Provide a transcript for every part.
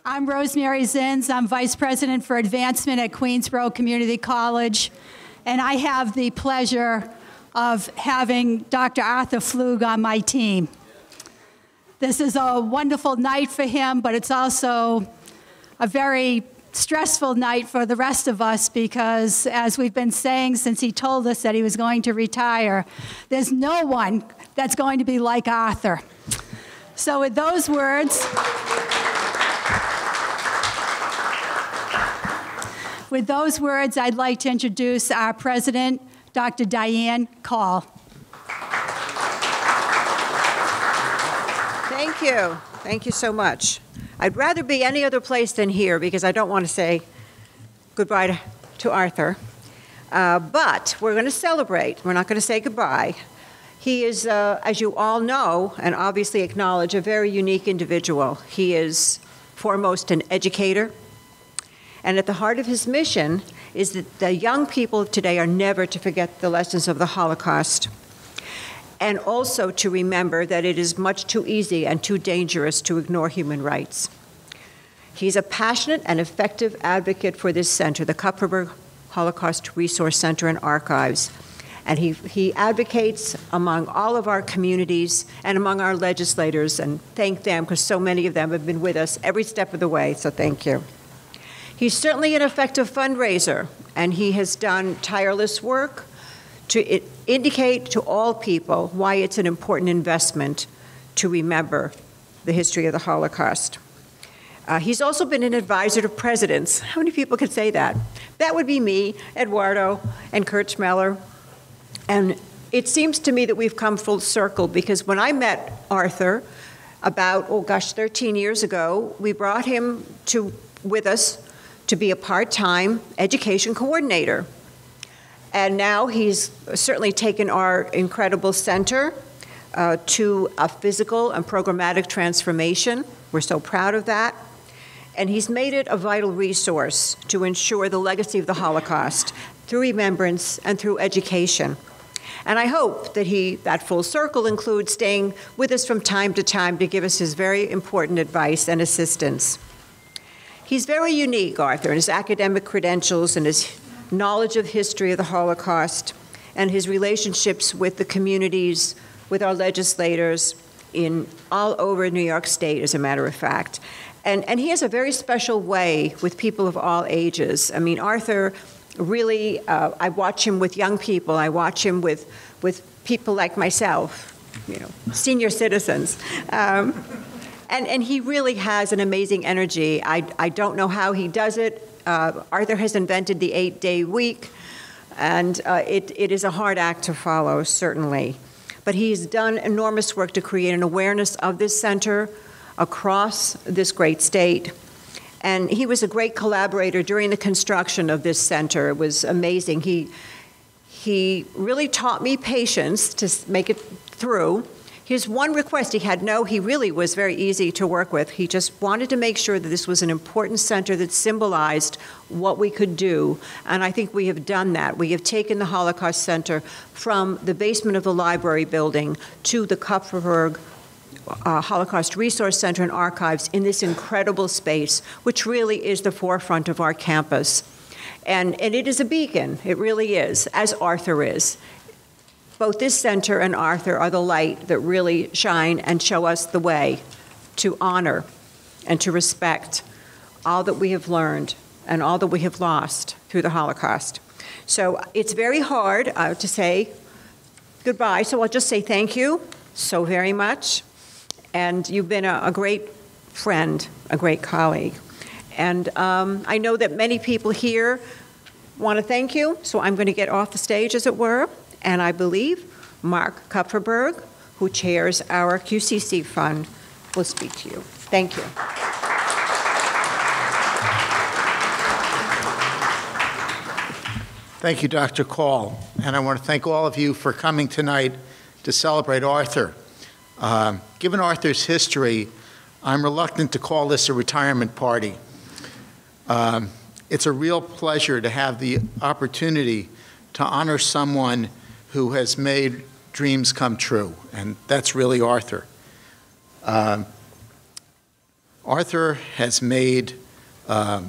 I'm Rosemary Zins. I'm Vice President for Advancement at Queensborough Community College. And I have the pleasure of having Dr. Arthur Pflug on my team. This is a wonderful night for him, but it's also a very stressful night for the rest of us because, as we've been saying since he told us that he was going to retire, there's no one that's going to be like Arthur. So with those words, I'd like to introduce our president, Dr. Diane Call. Thank you. Thank you so much. I'd rather be any other place than here because I don't want to say goodbye to Arthur. But we're going to celebrate. We're not going to say goodbye. He is, as you all know and obviously acknowledge, a very unique individual. He is foremost an educator. And at the heart of his mission is that the young people of today are never to forget the lessons of the Holocaust. And also to remember that it is much too easy and too dangerous to ignore human rights. He's a passionate and effective advocate for this center, the Kupferberg Holocaust Resource Center and Archives. And he advocates among all of our communities and among our legislators, and thank them because so many of them have been with us every step of the way, so thank you. He's certainly an effective fundraiser, and he has done tireless work to indicate to all people why it's an important investment to remember the history of the Holocaust. He's also been an advisor to presidents. How many people could say that? That would be me, Eduardo, and Kurt Schmeller. And it seems to me that we've come full circle because when I met Arthur about, 13 years ago, we brought him with us to be a part-time education coordinator. And now he's certainly taken our incredible center to a physical and programmatic transformation. We're so proud of that. And he's made it a vital resource to ensure the legacy of the Holocaust through remembrance and through education. And I hope that that full circle includes staying with us from time to time to give us his very important advice and assistance. He's very unique, Arthur, in his academic credentials and his knowledge of history of the Holocaust and his relationships with the communities, with our legislators in all over New York State, as a matter of fact. And he has a very special way with people of all ages. I mean, Arthur really, I watch him with young people. I watch him with people like myself, senior citizens. And he really has an amazing energy. I don't know how he does it. Arthur has invented the 8-day week, and it is a hard act to follow, certainly. But he's done enormous work to create an awareness of this center across this great state. And he was a great collaborator during the construction of this center. It was amazing. He really taught me patience to make it through. His one request, he really was very easy to work with. He just wanted to make sure that this was an important center that symbolized what we could do. And I think we have done that. We have taken the Holocaust Center from the basement of the library building to the Kupferberg Holocaust Resource Center and Archives in this incredible space, which really is the forefront of our campus. And it is a beacon. It really is, as Arthur is. Both this center and Arthur are the light that really shine and show us the way to honor and to respect all that we have learned and all that we have lost through the Holocaust. So it's very hard to say goodbye, so I'll just say thank you so very much. And you've been a great friend, a great colleague. And I know that many people here want to thank you, so I'm going to get off the stage, as it were. And I believe Mark Kupferberg, who chairs our QCC fund, will speak to you. Thank you. Thank you, Dr. Call. And I want to thank all of you for coming tonight to celebrate Arthur. Given Arthur's history, I'm reluctant to call this a retirement party. It's a real pleasure to have the opportunity to honor someone who has made dreams come true, and that's really Arthur. Arthur has made my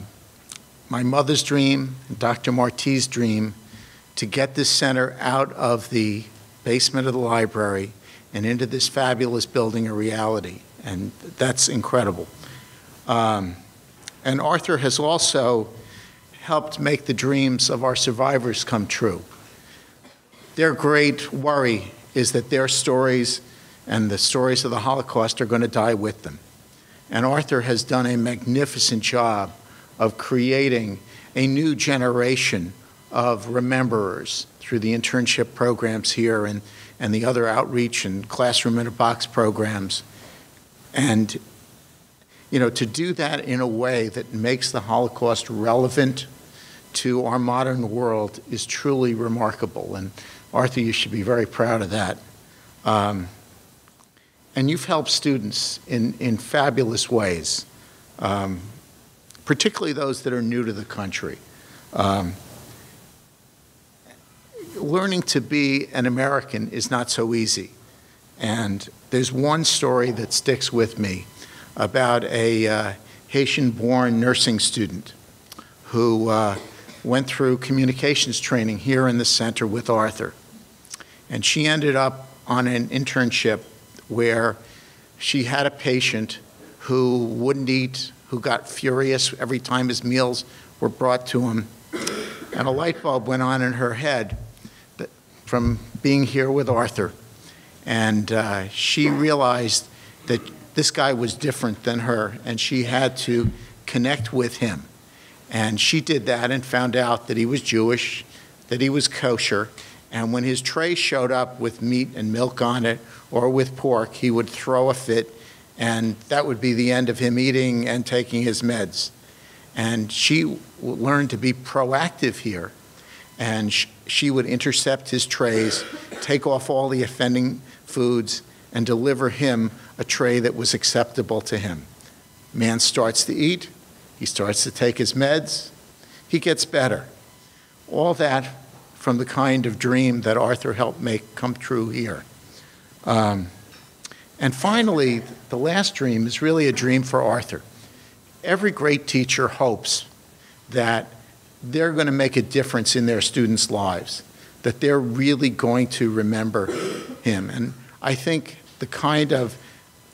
mother's dream, Dr. Marti's dream, to get this center out of the basement of the library and into this fabulous building a reality, and that's incredible. And Arthur has also helped make the dreams of our survivors come true. Their great worry is that their stories and the stories of the Holocaust are going to die with them. And Arthur has done a magnificent job of creating a new generation of rememberers through the internship programs here and the other outreach and classroom in a box programs. And, you know, to do that in a way that makes the Holocaust relevant to our modern world is truly remarkable. And Arthur, you should be very proud of that. And you've helped students in fabulous ways, particularly those that are new to the country. Learning to be an American is not so easy. And there's one story that sticks with me about a Haitian-born nursing student who went through communications training here in the center with Arthur. And she ended up on an internship where she had a patient who wouldn't eat, who got furious every time his meals were brought to him. And a light bulb went on in her head from being here with Arthur. And she realized that this guy was different than her, and she had to connect with him. And she did that and found out that he was Jewish, that he was kosher, and when his tray showed up with meat and milk on it or with pork, he would throw a fit, and that would be the end of him eating and taking his meds. And she learned to be proactive here, and she would intercept his trays, take off all the offending foods, and deliver him a tray that was acceptable to him. Man starts to eat, he starts to take his meds, he gets better. All that from the kind of dream that Arthur helped make come true here. And finally, the last dream is really a dream for Arthur. Every great teacher hopes that they're going to make a difference in their students' lives, that they're really going to remember him. And I think the kind of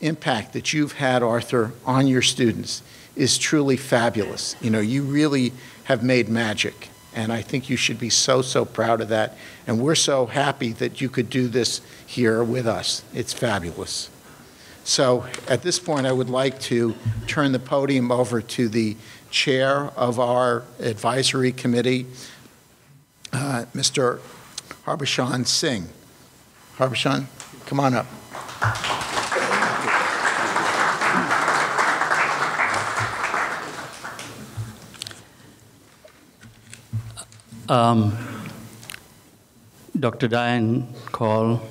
impact that you've had, Arthur, on your students is truly fabulous. You know, you really have made magic. And I think you should be so, so proud of that. And we're so happy that you could do this here with us. It's fabulous. So at this point, I would like to turn the podium over to the chair of our advisory committee, Mr. Harbhajan Singh. Harbhajan, come on up. Dr. Diane Call,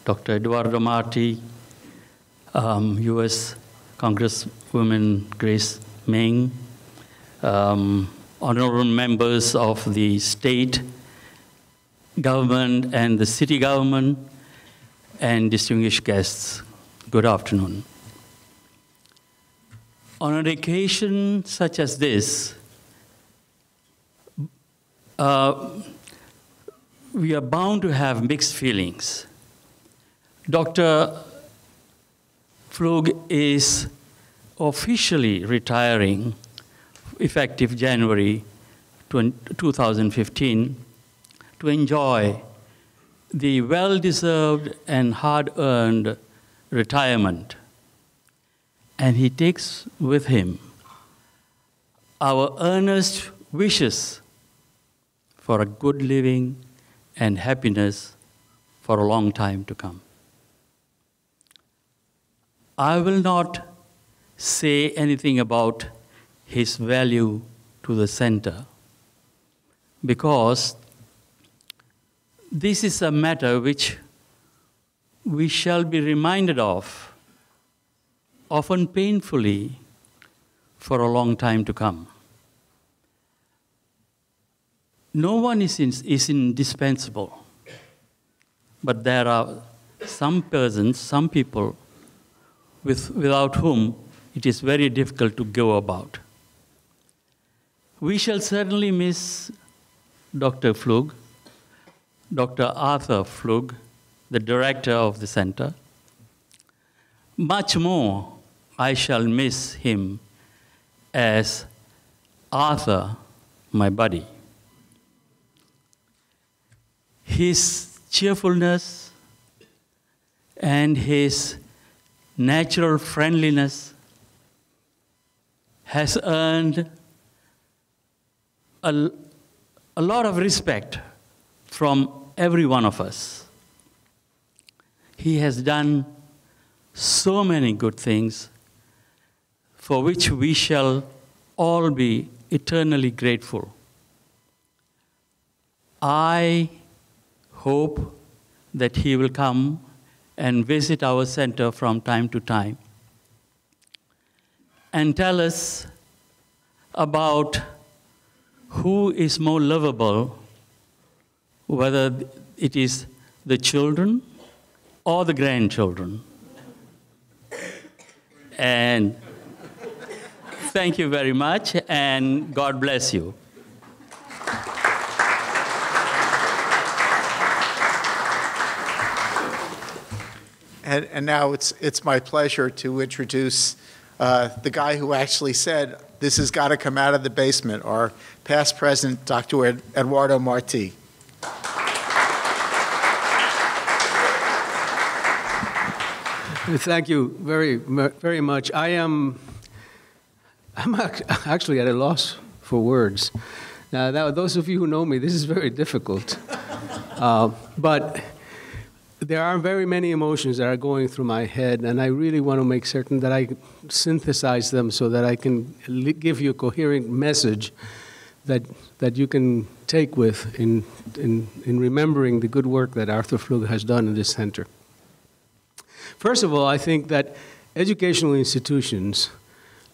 Dr. Eduardo Marti, U.S. Congresswoman Grace Meng, honorable members of the state government and the city government, and distinguished guests, good afternoon. On an occasion such as this, we are bound to have mixed feelings. Dr. Pflug is officially retiring effective January 2015 to enjoy the well-deserved and hard-earned retirement. And he takes with him our earnest wishes for a good living and happiness for a long time to come. I will not say anything about his value to the center, because this is a matter which we shall be reminded of, often painfully, for a long time to come. No one is indispensable, but there are some persons, some people, without whom it is very difficult to go about. We shall certainly miss Dr. Flug, Dr. Arthur Flug, the director of the center. Much more, I shall miss him as Arthur, my buddy. His cheerfulness and his natural friendliness has earned a lot of respect from every one of us. He has done so many good things for which we shall all be eternally grateful. I hope that he will come and visit our center from time to time and tell us about who is more lovable, whether it is the children or the grandchildren. And thank you very much, and God bless you. And now it's my pleasure to introduce the guy who actually said, this has got to come out of the basement, our past president, Dr. Eduardo Marti. Thank you very much. I'm actually at a loss for words. Now, those of you who know me, this is very difficult. But there are very many emotions that are going through my head, and I really want to make certain that I synthesize them so that I can give you a coherent message that you can take with in remembering the good work that Arthur Flug has done in this center. First of all, I think that educational institutions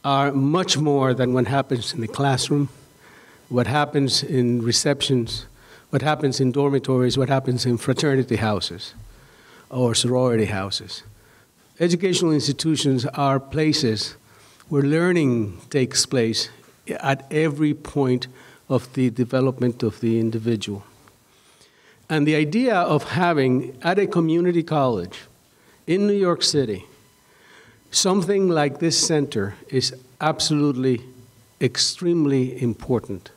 are much more than what happens in the classroom, what happens in receptions, what happens in dormitories, what happens in fraternity houses or sorority houses. Educational institutions are places where learning takes place at every point of the development of the individual. And the idea of having at a community college in New York City something like this center is absolutely extremely important.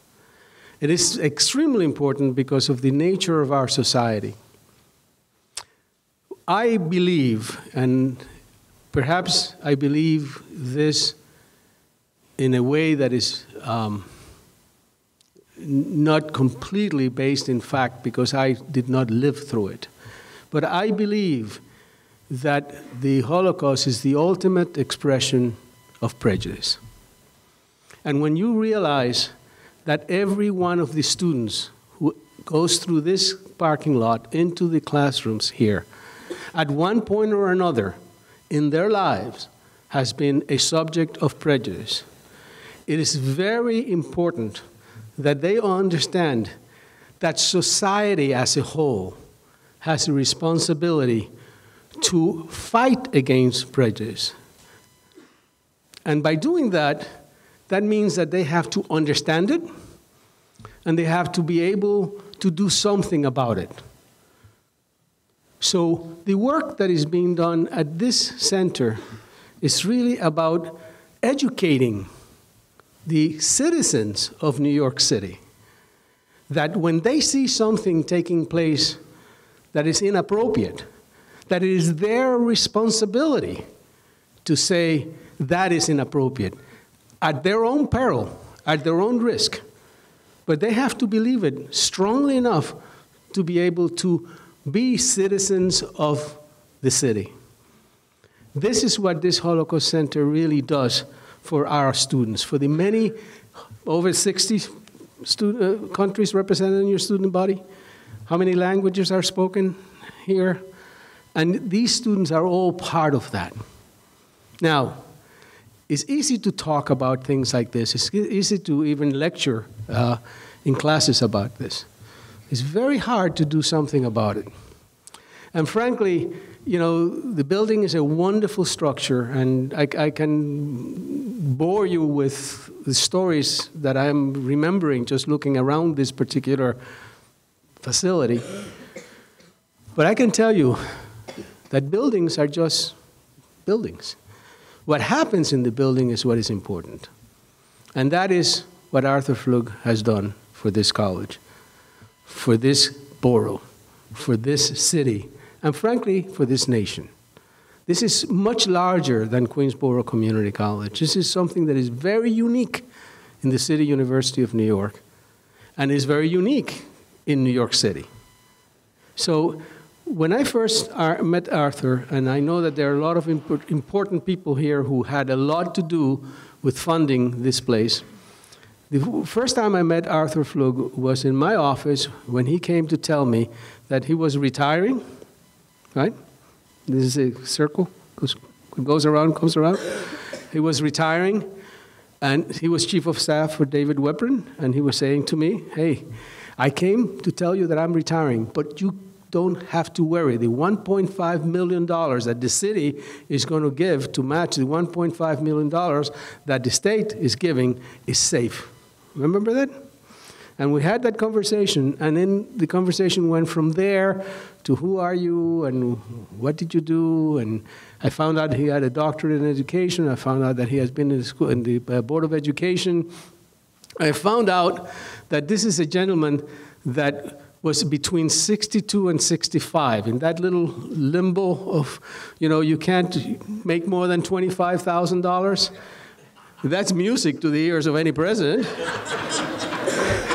It is extremely important because of the nature of our society. I believe, and perhaps I believe this in a way that is not completely based in fact because I did not live through it, but I believe that the Holocaust is the ultimate expression of prejudice. And when you realize that every one of the students who goes through this parking lot into the classrooms here, at one point or another in their lives, has been a subject of prejudice, it is very important that they understand that society as a whole has a responsibility to fight against prejudice. And by doing that, that means that they have to understand it, and they have to be able to do something about it. So the work that is being done at this center is really about educating the citizens of New York City that when they see something taking place that is inappropriate, that it is their responsibility to say that is inappropriate at their own peril, at their own risk. But they have to believe it strongly enough to be able to be citizens of the city. This is what this Holocaust Center really does for our students, for the many, over 60 countries represented in your student body. How many languages are spoken here? And these students are all part of that. Now, it's easy to talk about things like this. It's easy to even lecture in classes about this. It's very hard to do something about it. And frankly, you know, the building is a wonderful structure, and I can bore you with the stories that I'm remembering just looking around this particular facility. But I can tell you that buildings are just buildings. What happens in the building is what is important. And that is what Arthur Flug has done for this college, for this borough, for this city, and frankly, for this nation. This is much larger than Queensboro Community College. This is something that is very unique in the City University of New York, and is very unique in New York City. So when I first met Arthur, and I know that there are a lot of important people here who had a lot to do with funding this place, the first time I met Arthur Flug was in my office when he came to tell me that he was retiring, right? This is a circle, goes around, comes around. He was retiring, and he was chief of staff for David Weprin, and he was saying to me, hey, I came to tell you that I'm retiring, but you don't have to worry. The $1.5 million that the city is going to give to match the $1.5 million that the state is giving is safe. Remember that? And we had that conversation, and then the conversation went from there to who are you and what did you do? And I found out he had a doctorate in education. I found out that he has been in the school, in the Board of Education. I found out that this is a gentleman that was between 62 and 65, in that little limbo of, you know, you can't make more than $25,000. That's music to the ears of any president.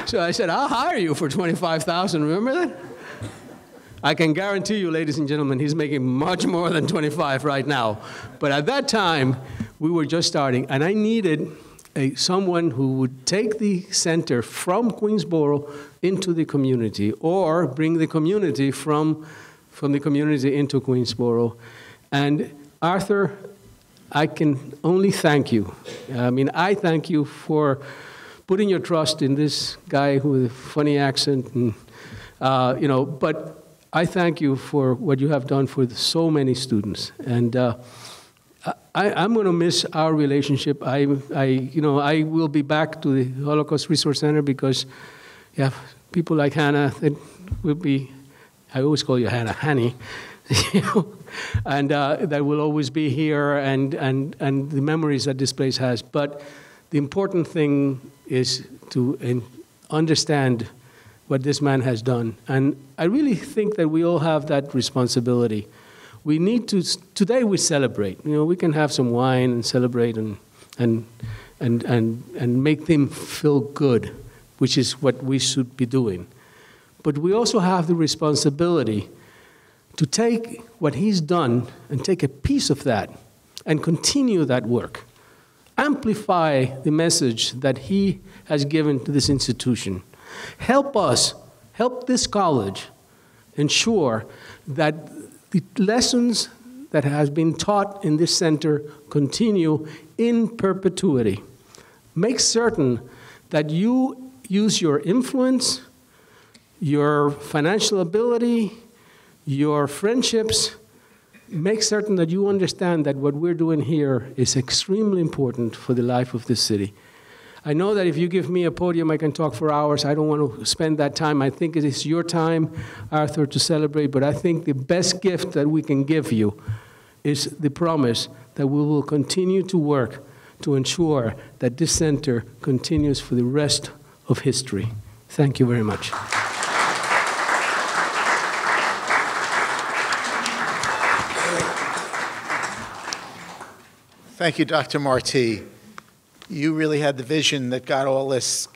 So I said, I'll hire you for $25,000, remember that? I can guarantee you, ladies and gentlemen, he's making much more than 25 right now. But at that time, we were just starting, and I needed someone who would take the center from Queensboro into the community, or bring the community from the community into Queensboro. And Arthur, I can only thank you. I mean, I thank you for putting your trust in this guy with a funny accent, and you know. But I thank you for what you have done for so many students, and I'm going to miss our relationship. You know, I will be back to the Holocaust Resource Center because, yeah, people like Hannah that will be. I always call you Hannah, Hanny. You know, and that will always be here, and the memories that this place has. But the important thing is to understand what this man has done. And I really think that we all have that responsibility. We need to, today we celebrate. You know, we can have some wine and celebrate and make them feel good, which is what we should be doing. But we also have the responsibility to take what he's done and take a piece of that and continue that work. Amplify the message that he has given to this institution. Help us, help this college ensure that the lessons that has been taught in this center continue in perpetuity. Make certain that you use your influence, your financial ability, your friendships. Make certain that you understand that what we're doing here is extremely important for the life of this city. I know that if you give me a podium, I can talk for hours. I don't want to spend that time. I think it is your time, Arthur, to celebrate. But I think the best gift that we can give you is the promise that we will continue to work to ensure that this center continues for the rest of history. Thank you very much. Thank you, Dr. Marti. You really had the vision that got all this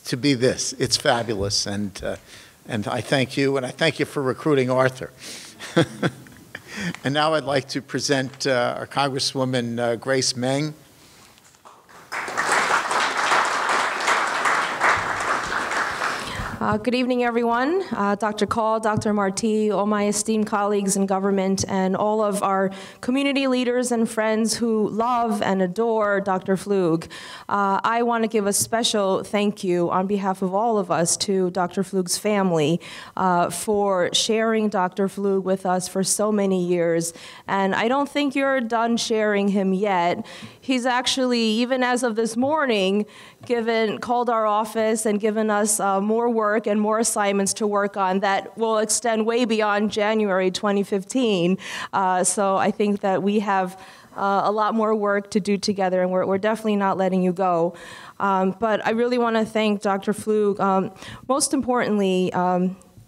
to be this. It's fabulous, and I thank you, and I thank you for recruiting Arthur. And now I'd like to present our Congresswoman Grace Meng. Good evening, everyone. Dr. Call, Dr. Marti, all my esteemed colleagues in government, and all of our community leaders and friends who love and adore Dr. Flug. I want to give a special thank you on behalf of all of us to Dr. Flug's family for sharing Dr. Flug with us for so many years. And I don't think you're done sharing him yet. He's actually, even as of this morning, called our office and given us more work and more assignments to work on that will extend way beyond January 2015. So I think that we have a lot more work to do together, and we're definitely not letting you go. But I really want to thank Dr. Flug, most importantly,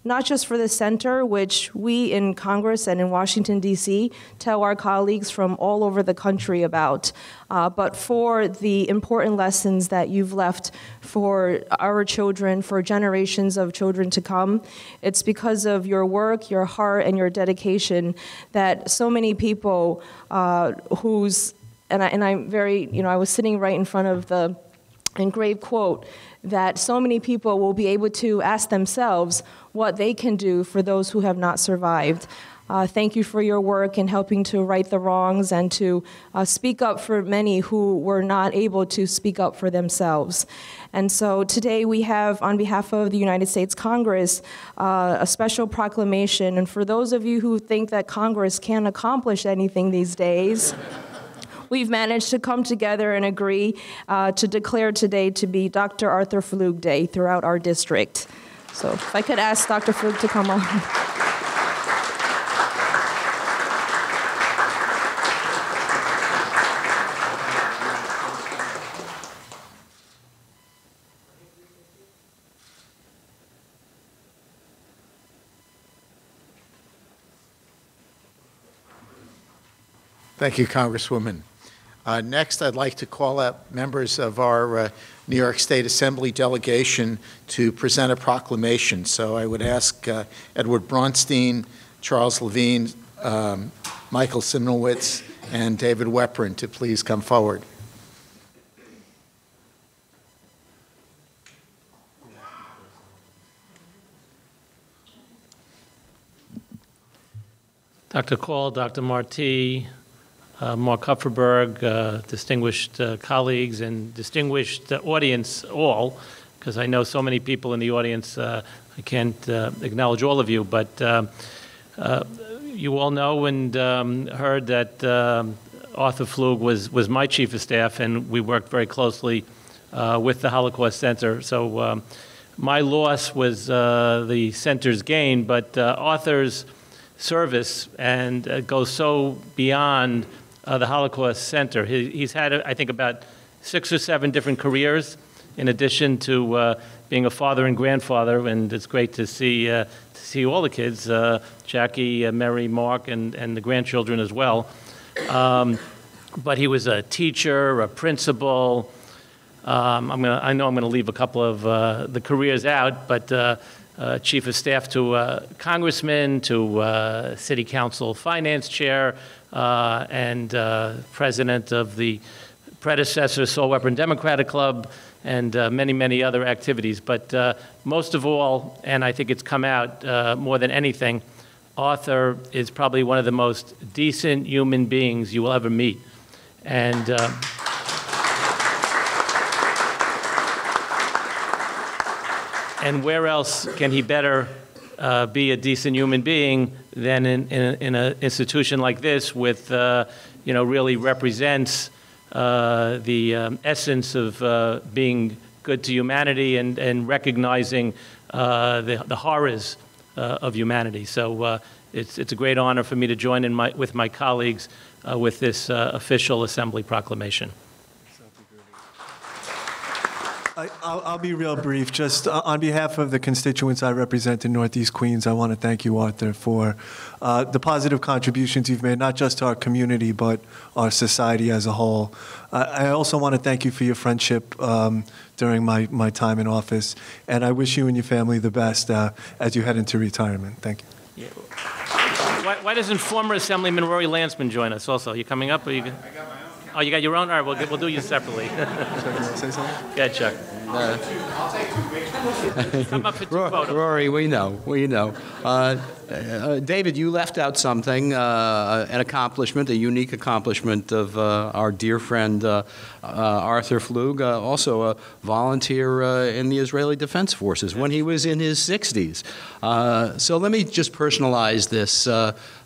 not just for the center, which we in Congress and in Washington, D.C., tell our colleagues from all over the country about, but for the important lessons that you've left for our children, for generations of children to come. It's because of your work, your heart, and your dedication that so many people I'm very, I was sitting right in front of the engraved quote that so many people will be able to ask themselves what they can do for those who have not survived. Thank you for your work in helping to right the wrongs and to speak up for many who were not able to speak up for themselves. And so today we have, on behalf of the United States Congress, a special proclamation. And for those of you who think that Congress can't accomplish anything these days, we've managed to come together and agree to declare today to be Dr. Arthur Flug Day throughout our district. So if I could ask Dr. Flug to come on. Thank you, Congresswoman. Next, I'd like to call out members of our New York State Assembly delegation to present a proclamation. So I would ask Edward Braunstein, Charles Levine, Michael Simnowitz, and David Weprin to please come forward. Dr. Call, Dr. Marti, Mark Kupferberg, distinguished colleagues and distinguished audience all, because I know so many people in the audience, I can't acknowledge all of you, but you all know and heard that Arthur Flug was my chief of staff, and we worked very closely with the Holocaust Center. So my loss was the center's gain, but Arthur's service and goes so beyond the Holocaust Center. He's had, I think, about 6 or 7 different careers in addition to being a father and grandfather, and it's great to see all the kids, Jackie, Mary, Mark, and the grandchildren as well. But he was a teacher, a principal. I know I'm going to leave a couple of the careers out, but chief of staff to a congressman, to city council finance chair, and president of the predecessor Saul Weprin Democratic Club, and many, many other activities. But most of all, and I think it's come out more than anything, Arthur is probably one of the most decent human beings you will ever meet. And and where else can he better be a decent human being than in an institution like this, with really represents the essence of being good to humanity and recognizing the horrors of humanity. So it's a great honor for me to join in with my colleagues with this official Assembly proclamation. I'll be real brief. Just on behalf of the constituents I represent in Northeast Queens, I want to thank you, Arthur, for the positive contributions you've made, not just to our community, but our society as a whole. I also want to thank you for your friendship during my time in office, and I wish you and your family the best as you head into retirement. Thank you. Yeah. Why doesn't former Assemblyman Rory Lansman join us also? Are you coming up? Or you... I got my own Oh, you got your own? All right, we'll do you separately. Say something? Yeah, Chuck. Come up for two photos. Rory, we know. David, you left out something, an accomplishment, a unique accomplishment of our dear friend Arthur Flug, also a volunteer in the Israeli Defense Forces when he was in his 60s. So let me just personalize this,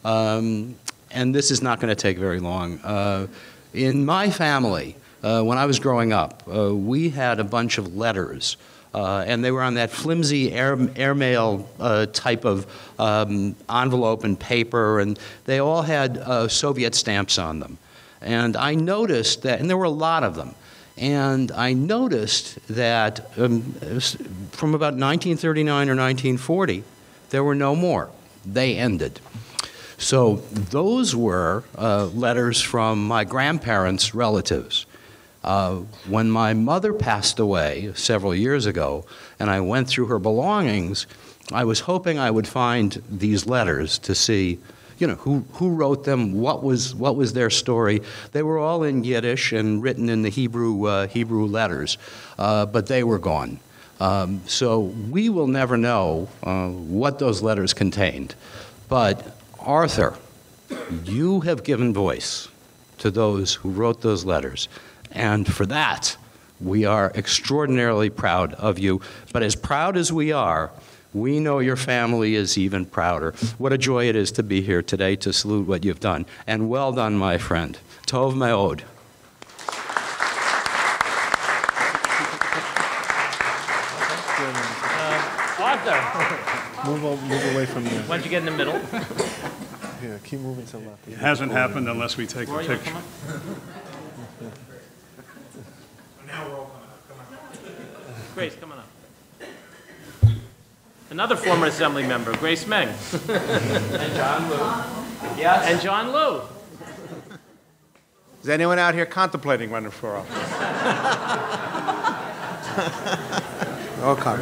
and this is not going to take very long. In my family, when I was growing up, we had a bunch of letters, and they were on that flimsy airmail type of envelope and paper, and they all had Soviet stamps on them. And I noticed that, and there were a lot of them, and I noticed that from about 1939 or 1940, there were no more. They ended. So those were letters from my grandparents' relatives. When my mother passed away several years ago, and I went through her belongings, I was hoping I would find these letters to see, who wrote them, what was their story. They were all in Yiddish and written in the Hebrew letters, but they were gone. So we will never know what those letters contained. But Arthur, you have given voice to those who wrote those letters. And for that, we are extraordinarily proud of you. But as proud as we are, we know your family is even prouder. What a joy it is to be here today to salute what you've done. And well done, my friend. Tov me'od. Arthur. Move away from you. Why don't you get in the middle? Here, keep moving to the left. It hasn't happened unless we take a picture. Grace, come on up. Another former Assembly member, Grace Meng. And John Liu. Yes. And John Liu. Is anyone out here contemplating running for office? Oh, come.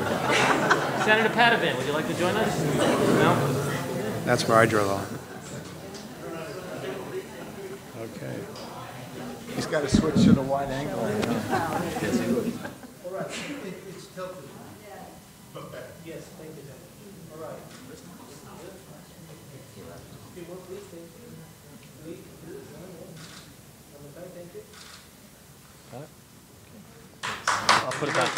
Senator Padovan, would you like to join us? No? That's where I draw the line. Okay. He's got to switch to the wide angle. Yes, he would. All right. It's tilted. Yes, thank you. All right. I'll put it back.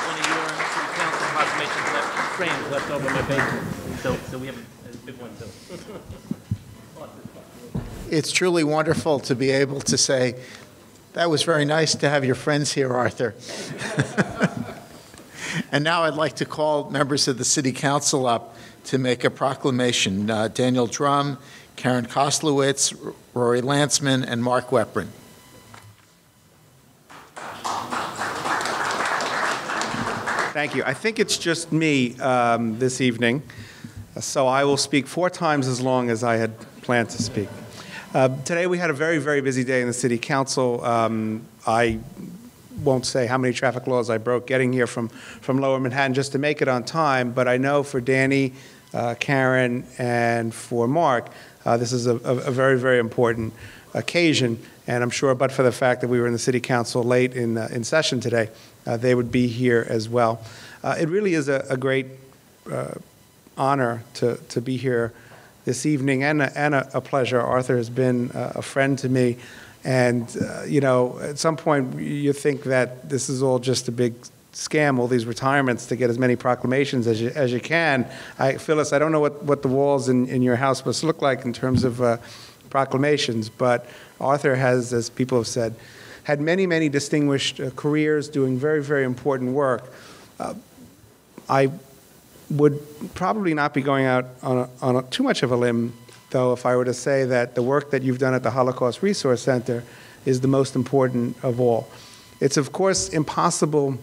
One of your city council proclamations left, frames left over my basement. So we have a big one too. It's truly wonderful to be able to say, that was very nice to have your friends here, Arthur. And now I'd like to call members of the City Council up to make a proclamation. Daniel Drum, Karen Koslowitz, Rory Landsman, and Mark Weprin. Thank you. I think it's just me this evening, so I will speak 4 times as long as I had planned to speak. Today we had a very, very busy day in the City Council. I won't say how many traffic laws I broke getting here from Lower Manhattan just to make it on time, but I know for Danny, Karen, and for Mark, this is a very, very important occasion, and I'm sure but for the fact that we were in the City Council late in session today, they would be here as well. It really is a great honor to be here this evening and a pleasure. Arthur has been a friend to me. And, at some point you think that this is all just a big scam, all these retirements to get as many proclamations as you can. Phyllis, I don't know what the walls in your house must look like in terms of proclamations, but Arthur has, as people have said, had many, many distinguished careers doing very, very important work. I would probably not be going out on too much of a limb, though, if I were to say that the work that you've done at the Holocaust Resource Center is the most important of all. It's, of course, impossible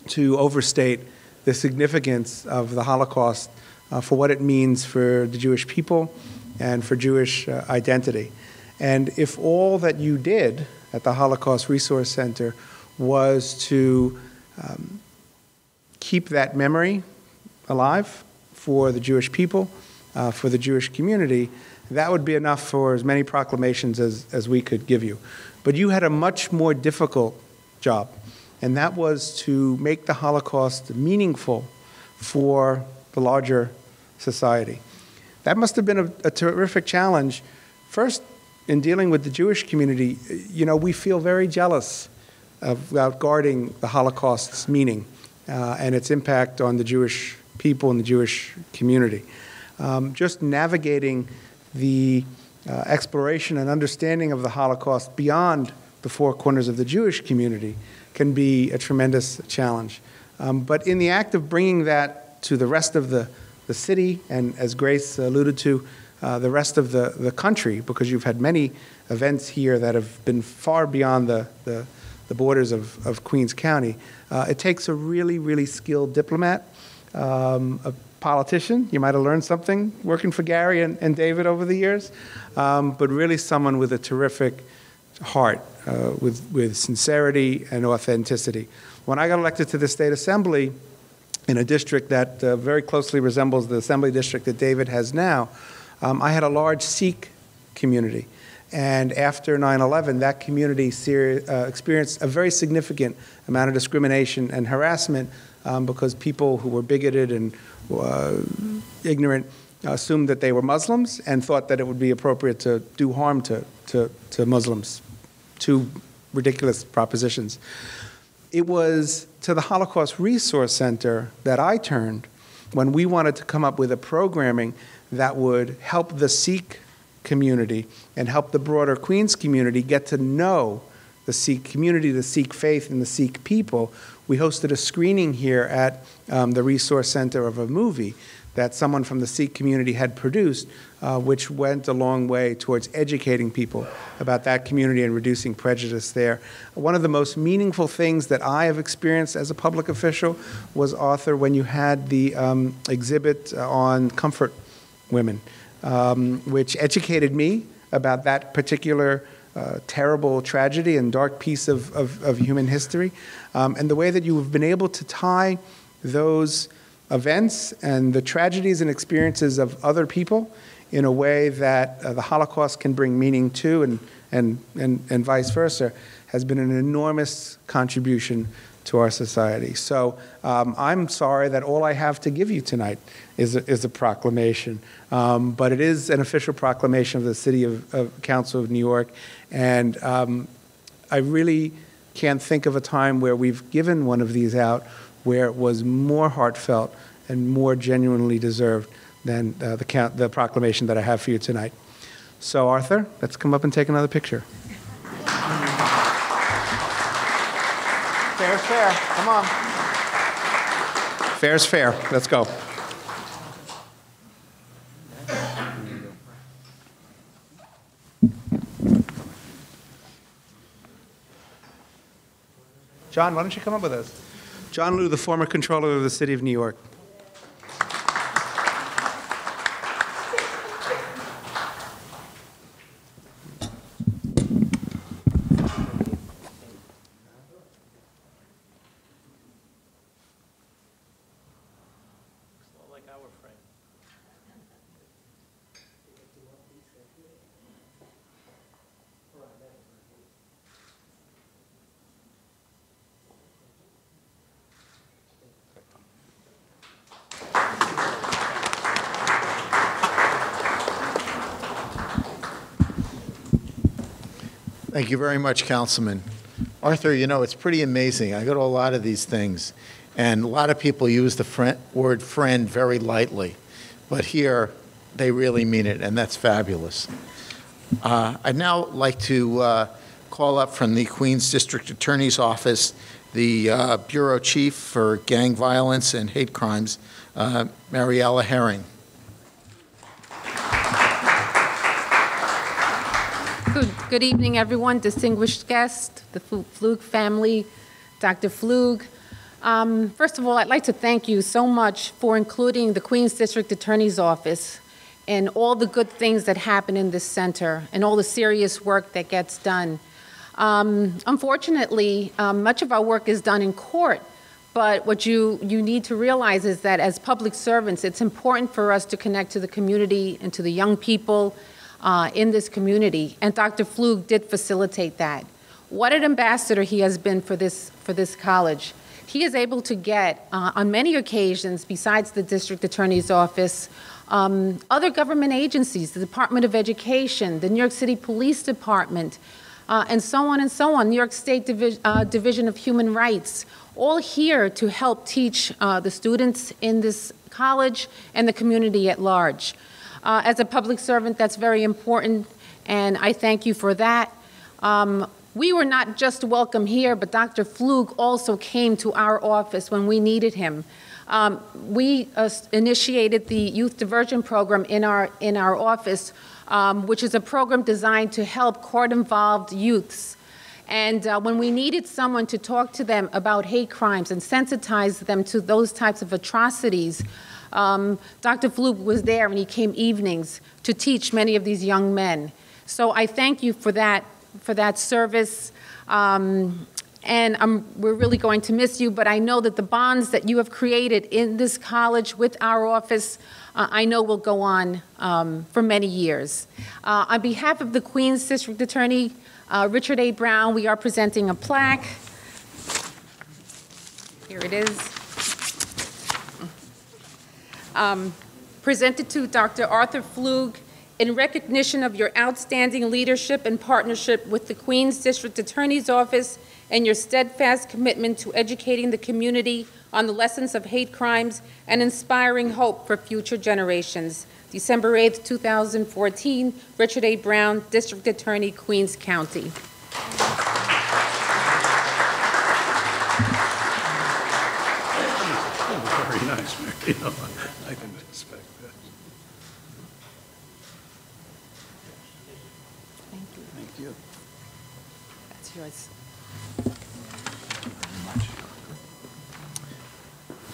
to overstate the significance of the Holocaust for what it means for the Jewish people and for Jewish identity. And if all that you did at the Holocaust Resource Center was to keep that memory alive for the Jewish people for the Jewish community, that would be enough for as many proclamations as we could give you. But you had a much more difficult job, and that was to make the Holocaust meaningful for the larger society. That must have been a terrific challenge. First, in dealing with the Jewish community, we feel very jealous about guarding the Holocaust's meaning and its impact on the Jewish people and the Jewish community. Just navigating the exploration and understanding of the Holocaust beyond the four corners of the Jewish community can be a tremendous challenge. But in the act of bringing that to the rest of the city, and as Grace alluded to, the rest of the country, because you've had many events here that have been far beyond the borders of Queens County, it takes a really, really skilled diplomat, a politician. You might have learned something working for Gary and David over the years, but really someone with a terrific heart, with sincerity and authenticity. When I got elected to the State Assembly in a district that very closely resembles the Assembly district that David has now, I had a large Sikh community. And after 9/11, that community experienced a very significant amount of discrimination and harassment because people who were bigoted and ignorant assumed that they were Muslims and thought that it would be appropriate to do harm to Muslims. Two ridiculous propositions. It was to the Holocaust Resource Center that I turned when we wanted to come up with a programming that would help the Sikh community and help the broader Queens community get to know the Sikh community, the Sikh faith, and the Sikh people. We hosted a screening here at the Resource Center of a movie that someone from the Sikh community had produced, which went a long way towards educating people about that community and reducing prejudice there. One of the most meaningful things that I have experienced as a public official was, Arthur, when you had the exhibit on comfort women, which educated me about that particular terrible tragedy and dark piece of human history, and the way that you have been able to tie those events and the tragedies and experiences of other people in a way that the Holocaust can bring meaning to, and vice versa, has been an enormous contribution to our society. So I'm sorry that all I have to give you tonight is a proclamation, but it is an official proclamation of the City Council of New York, and I really can't think of a time where we've given one of these out where it was more heartfelt and more genuinely deserved than the proclamation that I have for you tonight. So Arthur, let's come up and take another picture. Fair's fair. Come on. Fair's fair. Let's go. John, why don't you come up with us? John Liu, the former controller of the City of New York. Thank you very much, Councilman. Arthur, it's pretty amazing. I go to a lot of these things, and a lot of people use the word friend very lightly, but here they really mean it, and that's fabulous. I'd now like to call up from the Queens District Attorney's Office the Bureau Chief for Gang Violence and Hate Crimes, Mariella Herring. Good evening, everyone, distinguished guests, the Flug family, Dr. Flug. First of all, I'd like to thank you so much for including the Queens District Attorney's Office and all the good things that happen in this center and all the serious work that gets done. Unfortunately, much of our work is done in court, But what you need to realize is that as public servants, it's important for us to connect to the community and to the young people in this community. And Dr. Flug did facilitate that. What an ambassador he has been for this college. He is able to get, on many occasions, besides the district attorney's office, other government agencies, the Department of Education, the New York City Police Department, and so on and so on, New York State Division of Human Rights, all here to help teach the students in this college and the community at large. As a public servant, that's very important, and I thank you for that. We were not just welcome here, but Dr. Flug also came to our office when we needed him. We initiated the Youth Diversion Program in our office, which is a program designed to help court-involved youths. And when we needed someone to talk to them about hate crimes and sensitize them to those types of atrocities, Dr. Flug was there, and he came evenings to teach many of these young men. So I thank you for that service. And we're really going to miss you, but I know that the bonds that you have created in this college with our office, I know will go on for many years. On behalf of the Queens District Attorney, Richard A. Brown, we are presenting a plaque. Here it is. Presented to Dr. Arthur Flug in recognition of your outstanding leadership and partnership with the Queens District Attorney's Office and your steadfast commitment to educating the community on the lessons of hate crimes and inspiring hope for future generations. December 8th, 2014, Richard A. Brown, District Attorney, Queens County. Very nice, Mary. I didn't expect that. Thank you. That's yours.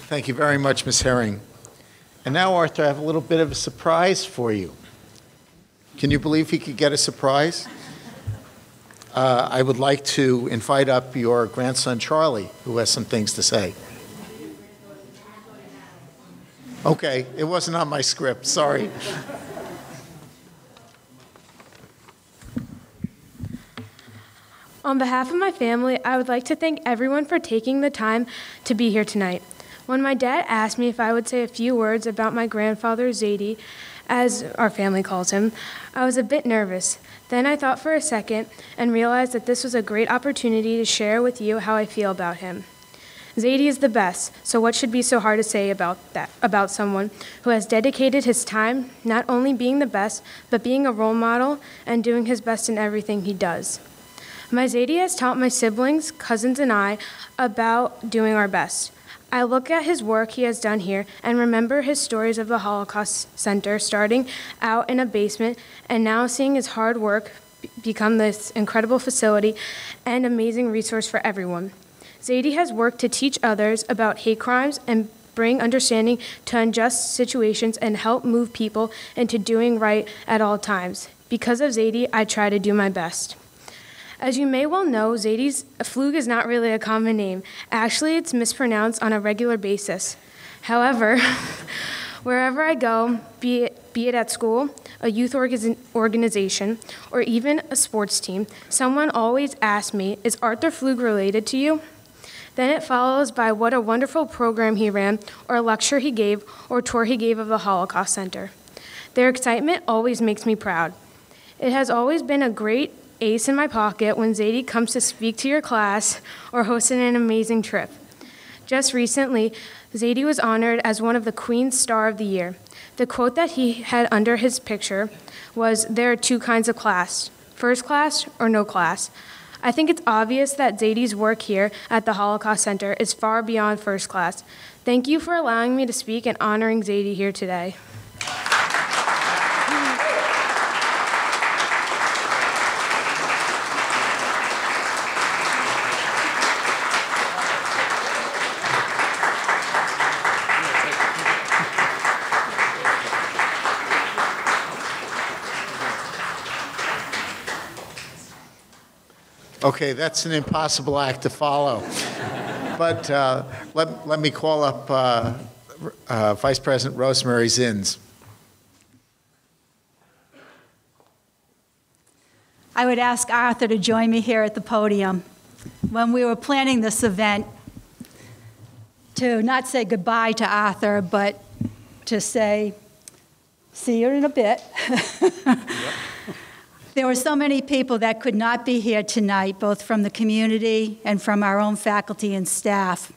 Thank you very much, Ms. Herring. And now, Arthur, I have a little bit of a surprise for you. Can you believe he could get a surprise? I would like to invite up your grandson, Charlie, who has some things to say. Okay, it wasn't on my script, sorry. On behalf of my family, I would like to thank everyone for taking the time to be here tonight. When my dad asked me if I would say a few words about my grandfather, Zadie, as our family calls him, I was a bit nervous. Then I thought for a second and realized that this was a great opportunity to share with you how I feel about him. Zadie is the best, so what should be so hard to say about someone who has dedicated his time not only being the best, but being a role model and doing his best in everything he does. My Zadie has taught my siblings, cousins, and I about doing our best. I look at his work he has done here and remember his stories of the Holocaust Center, starting out in a basement and now seeing his hard work become this incredible facility and amazing resource for everyone. Zadie has worked to teach others about hate crimes and bring understanding to unjust situations and help move people into doing right at all times. Because of Zadie, I try to do my best. As you may well know, Flug is not really a common name. Actually, it's mispronounced on a regular basis. However, wherever I go, be it at school, a youth organization, or even a sports team, someone always asks me, "Is Arthur Flug related to you?" Then it follows by what a wonderful program he ran, or a lecture he gave, or tour he gave of the Holocaust Center. Their excitement always makes me proud. It has always been a great ace in my pocket when Zadie comes to speak to your class or hosted an amazing trip. Just recently, Zadie was honored as one of the Queen's Star of the Year. The quote that he had under his picture was, "There are two kinds of class, first class or no class." I think it's obvious that Zadie's work here at the Holocaust Center is far beyond first class. Thank you for allowing me to speak and honoring Zadie here today. Okay, that's an impossible act to follow. But let me call up Vice President Rosemary Zins. I would ask Arthur to join me here at the podium. When we were planning this event, to not say goodbye to Arthur, but to say, see you in a bit. There were so many people that could not be here tonight, both from the community and from our own faculty and staff,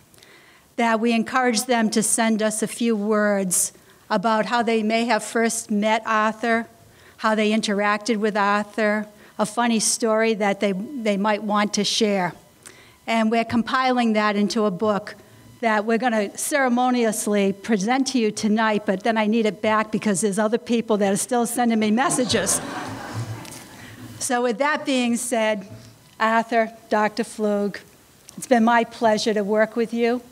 that we encouraged them to send us a few words about how they may have first met Arthur, how they interacted with Arthur, a funny story that they might want to share. And we're compiling that into a book that we're going to ceremoniously present to you tonight, but then I need it back because there's other people that are still sending me messages. So with that being said, Arthur, Dr. Pflug, it's been my pleasure to work with you,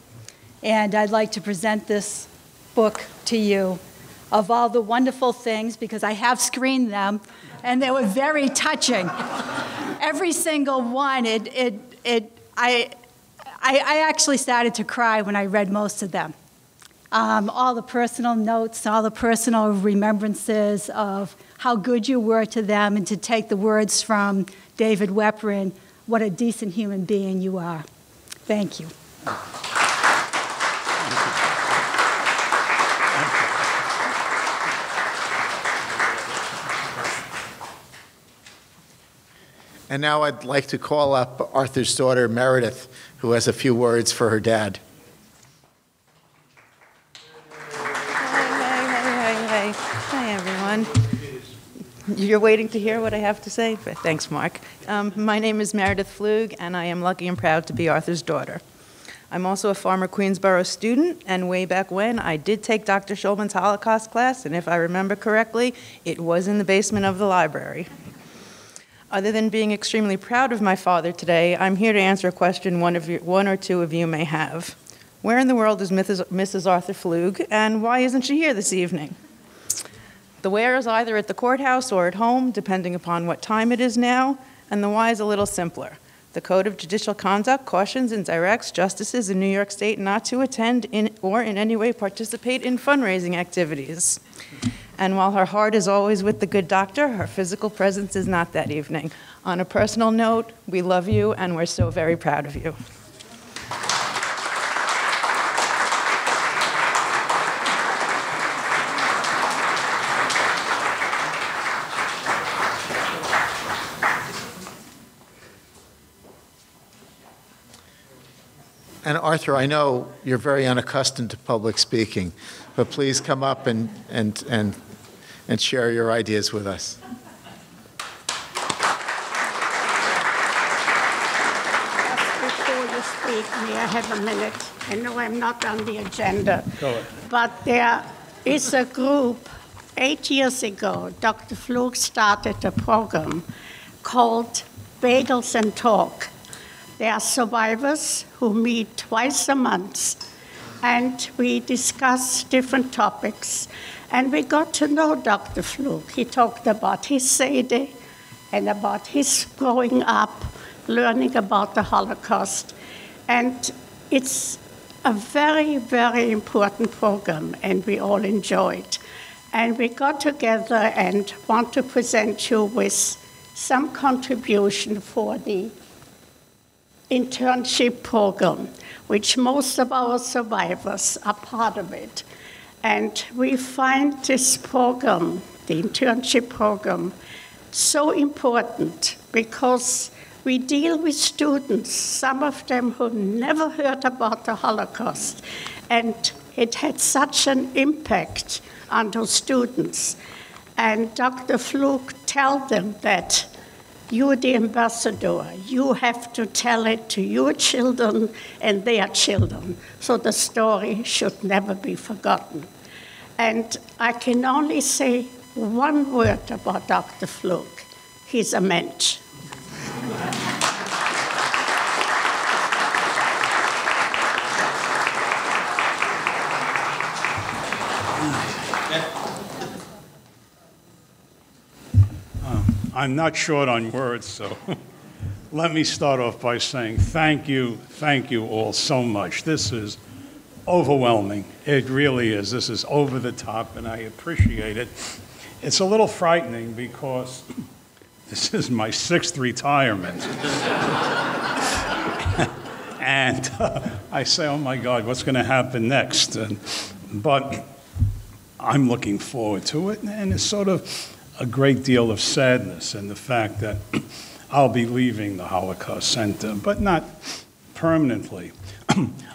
and I'd like to present this book to you of all the wonderful things, because I have screened them, and they were very touching. Every single one, I actually started to cry when I read most of them. All the personal notes, all the personal remembrances of how good you were to them, and to take the words from David Weprin, what a decent human being you are. Thank you. And now I'd like to call up Arthur's daughter, Meredith, who has a few words for her dad. Hi, everyone. You're waiting to hear what I have to say? Thanks, Mark. My name is Meredith Pflug, and I am lucky and proud to be Arthur's daughter. I'm also a former Queensborough student, and way back when, I did take Dr. Schulman's Holocaust class, and if I remember correctly, it was in the basement of the library. Other than being extremely proud of my father today, I'm here to answer a question one or two of you may have. Where in the world is Mrs. Arthur Pflug, and why isn't she here this evening? The where is either at the courthouse or at home, depending upon what time it is now, and the why is a little simpler. The Code of Judicial Conduct cautions and directs justices in New York State not to attend or in any way participate in fundraising activities. And while her heart is always with the good doctor, her physical presence is not that evening. On a personal note, we love you and we're so very proud of you. And Arthur, I know you're very unaccustomed to public speaking, but please come up and share your ideas with us. Before you speak, may I have a minute? I know I'm not on the agenda, but there is a group. 8 years ago, Dr. Pflug started a program called Bagels and Talk. They are survivors who meet twice a month, and we discuss different topics. And we got to know Dr. Pflug. He talked about his Seder and about his growing up, learning about the Holocaust. And it's a very, very important program, and we all enjoyed. And we got together and want to present you with some contribution for the internship program, which most of our survivors are part of it. And we find this program, the internship program, so important because we deal with students, some of them who never heard about the Holocaust, and it had such an impact on those students. And Dr. Pflug tells them that you're the ambassador. You have to tell it to your children and their children. So the story should never be forgotten. And I can only say one word about Dr. Pflug. He's a mensch. I'm not short on words, so let me start off by saying thank you all so much. This is overwhelming. It really is. This is over the top, and I appreciate it. It's a little frightening because this is my 6th retirement. And I say, oh my God, what's going to happen next? But I'm looking forward to it, and it's sort of a great deal of sadness in the fact that I'll be leaving the Holocaust Center, but not permanently.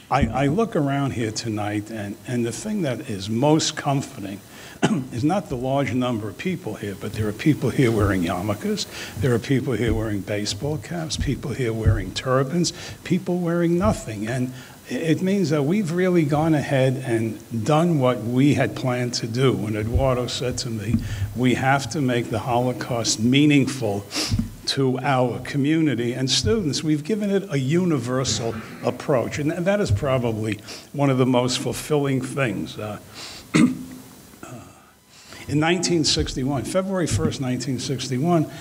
I look around here tonight, and the thing that is most comforting is not the large number of people here, but there are people here wearing yarmulkes, there are people here wearing baseball caps, people here wearing turbans, people wearing nothing. And it means that we've really gone ahead and done what we had planned to do. When Eduardo said to me, we have to make the Holocaust meaningful to our community and students, we've given it a universal approach. And that is probably one of the most fulfilling things. In 1961, February 1st, 1961,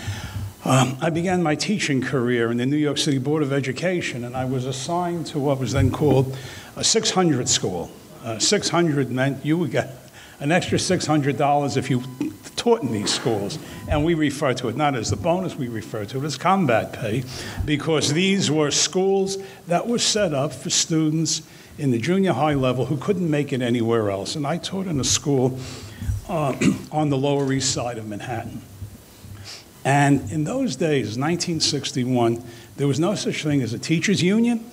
I began my teaching career in the New York City Board of Education, and I was assigned to what was then called a 600 school. 600 meant you would get an extra $600 if you taught in these schools. And we refer to it not as the bonus, we refer to it as combat pay, because these were schools that were set up for students in the junior high level who couldn't make it anywhere else. And I taught in a school on the Lower East Side of Manhattan. And in those days, 1961, there was no such thing as a teachers' union.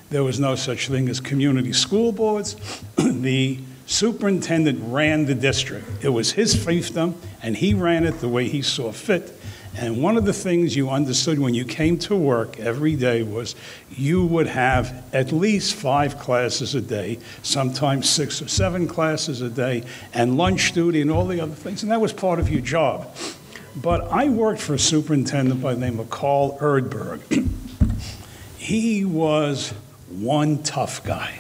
There was no such thing as community school boards. The superintendent ran the district. It was his fiefdom, and he ran it the way he saw fit. And one of the things you understood when you came to work every day was you would have at least 5 classes a day, sometimes 6 or 7 classes a day, and lunch duty and all the other things, and that was part of your job. But I worked for a superintendent by the name of Carl Erdberg. He was one tough guy.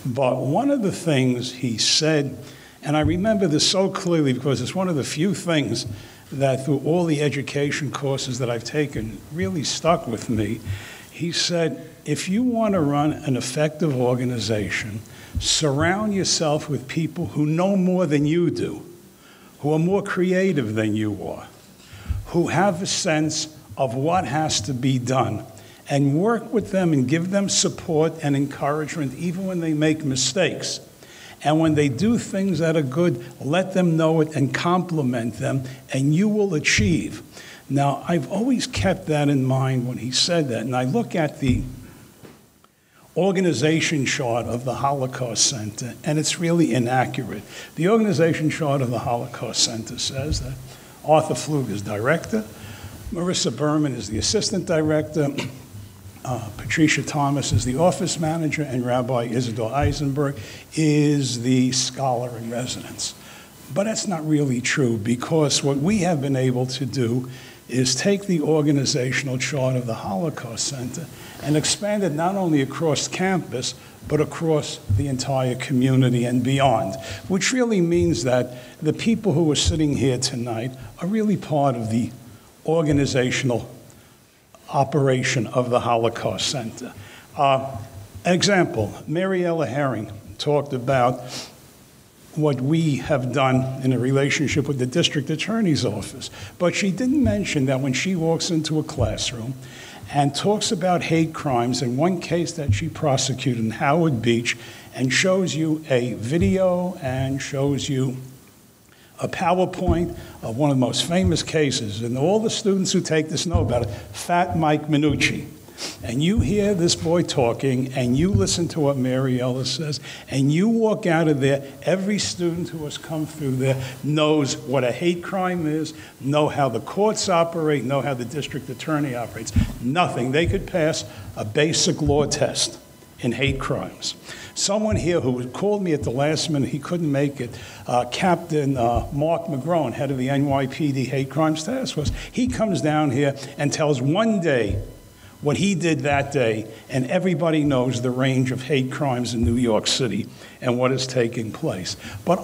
But one of the things he said, and I remember this so clearly because it's one of the few things that through all the education courses that I've taken really stuck with me. He said, if you want to run an effective organization, surround yourself with people who know more than you do, who are more creative than you are, who have a sense of what has to be done, and work with them and give them support and encouragement even when they make mistakes. And when they do things that are good, let them know it and compliment them, and you will achieve. Now, I've always kept that in mind when he said that, and I look at the organization chart of the Holocaust Center, and it's really inaccurate. The organization chart of the Holocaust Center says that Arthur Pflug is director, Marissa Berman is the assistant director, Patricia Thomas is the office manager, and Rabbi Isidore Eisenberg is the scholar in residence. But that's not really true, because what we have been able to do is take the organizational chart of the Holocaust Center and expand it not only across campus, but across the entire community and beyond, which really means that the people who are sitting here tonight are really part of the organizational operation of the Holocaust Center. Example, Mariella Herring talked about what we have done in a relationship with the district attorney's office, but she didn't mention that when she walks into a classroom and talks about hate crimes, in one case that she prosecuted in Howard Beach, and shows you a video and shows you a PowerPoint of one of the most famous cases, and all the students who take this know about it, Fat Mike Minucci. And you hear this boy talking, and you listen to what Mariella says, and you walk out of there, every student who has come through there knows what a hate crime is, know how the courts operate, know how the district attorney operates. Nothing. They could pass a basic law test in hate crimes. Someone here who called me at the last minute, he couldn't make it, Captain Mark McGrone, head of the NYPD Hate Crimes Task Force, he comes down here and tells one day what he did that day, and everybody knows the range of hate crimes in New York City and what is taking place. But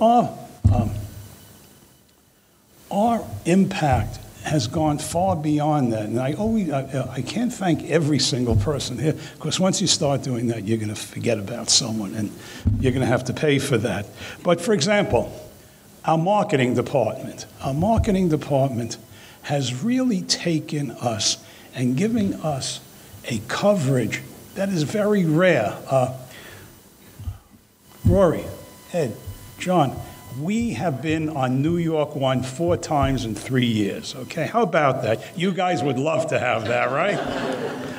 our impact has gone far beyond that. And I can't thank every single person here, because once you start doing that, you're going to forget about someone, and you're going to have to pay for that. But for example, our marketing department has really taken us and giving us a coverage that is very rare. Rory, Ed, John, we have been on New York One 4 times in 3 years, okay? How about that? You guys would love to have that, right?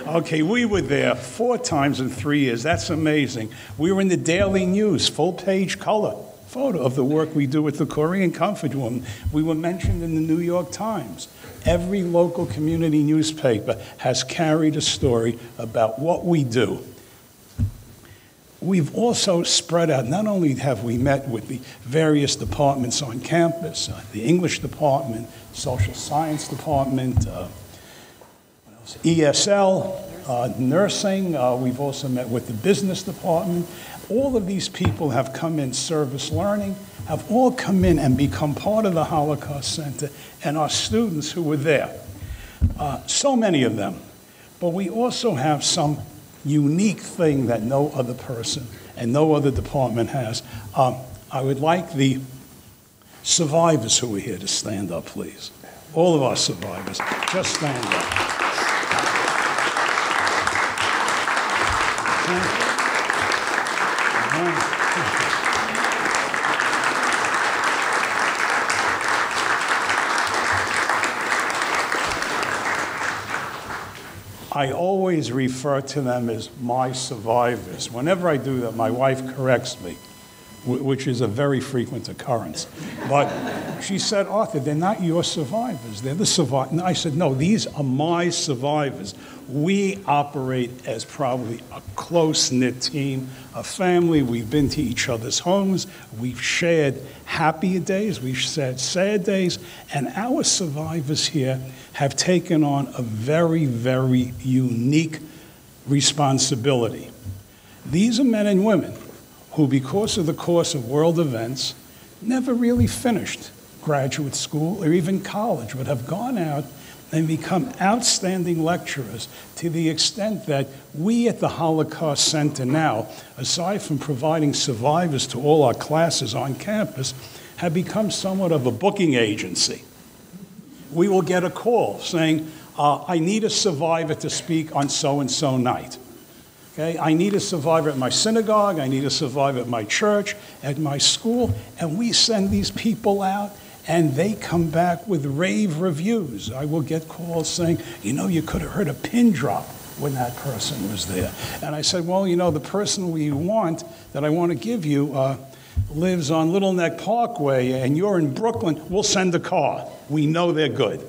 Okay, we were there 4 times in 3 years. That's amazing. We were in the Daily News, full-page color photo of the work we do with the Korean Comfort Woman. We were mentioned in the New York Times. Every local community newspaper has carried a story about what we do. We've also spread out. Not only have we met with the various departments on campus, the English department, social science department, ESL, nursing. We've also met with the business department. All of these people have come in, service learning, have all come in and become part of the Holocaust Center, and our students who were there. So many of them. But we also have some unique thing that no other person and no other department has. I would like the survivors who are here to stand up, please. All of our survivors, just stand up. I always refer to them as my survivors. Whenever I do that, my wife corrects me, which is a very frequent occurrence. But she said, Arthur, they're not your survivors. They're the survivors. I said, no, these are my survivors. We operate as probably a close-knit team, a family. We've been to each other's homes. We've shared happy days. We've shared sad days. And our survivors here have taken on a very, very unique responsibility. These are men and women who, because of the course of world events, never really finished graduate school or even college, but have gone out and become outstanding lecturers to the extent that we at the Holocaust Center now, aside from providing survivors to all our classes on campus, have become somewhat of a booking agency. We will get a call saying, I need a survivor to speak on so-and-so night. Okay, I need a survivor at my synagogue, I need a survivor at my church, at my school, and we send these people out, and they come back with rave reviews. I will get calls saying, you know, you could have heard a pin drop when that person was there. And I said, well, you know, the person we want, that I want to give you, lives on Little Neck Parkway, and you're in Brooklyn, we'll send a car. We know they're good.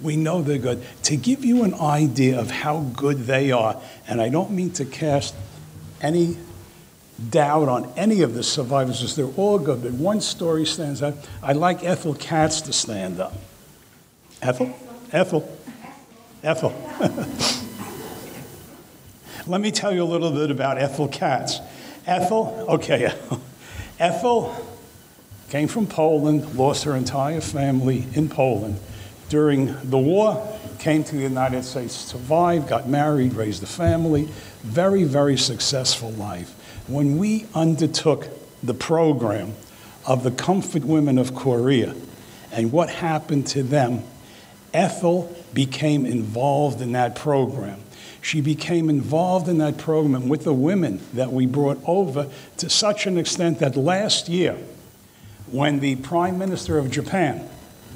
We know they're good. To give you an idea of how good they are, and I don't mean to cast any doubt on any of the survivors, because they're all good, but one story stands out. I'd like Ethel Katz to stand up. Ethel? Ethel. Ethel. Let me tell you a little bit about Ethel Katz. Ethel, okay, Ethel came from Poland, lost her entire family in Poland. During the war, came to the United States, survived, got married, raised a family, very, very successful life. When we undertook the program of the Comfort Women of Korea and what happened to them, Ethel became involved in that program. She became involved in that program with the women that we brought over to such an extent that last year, when the Prime Minister of Japan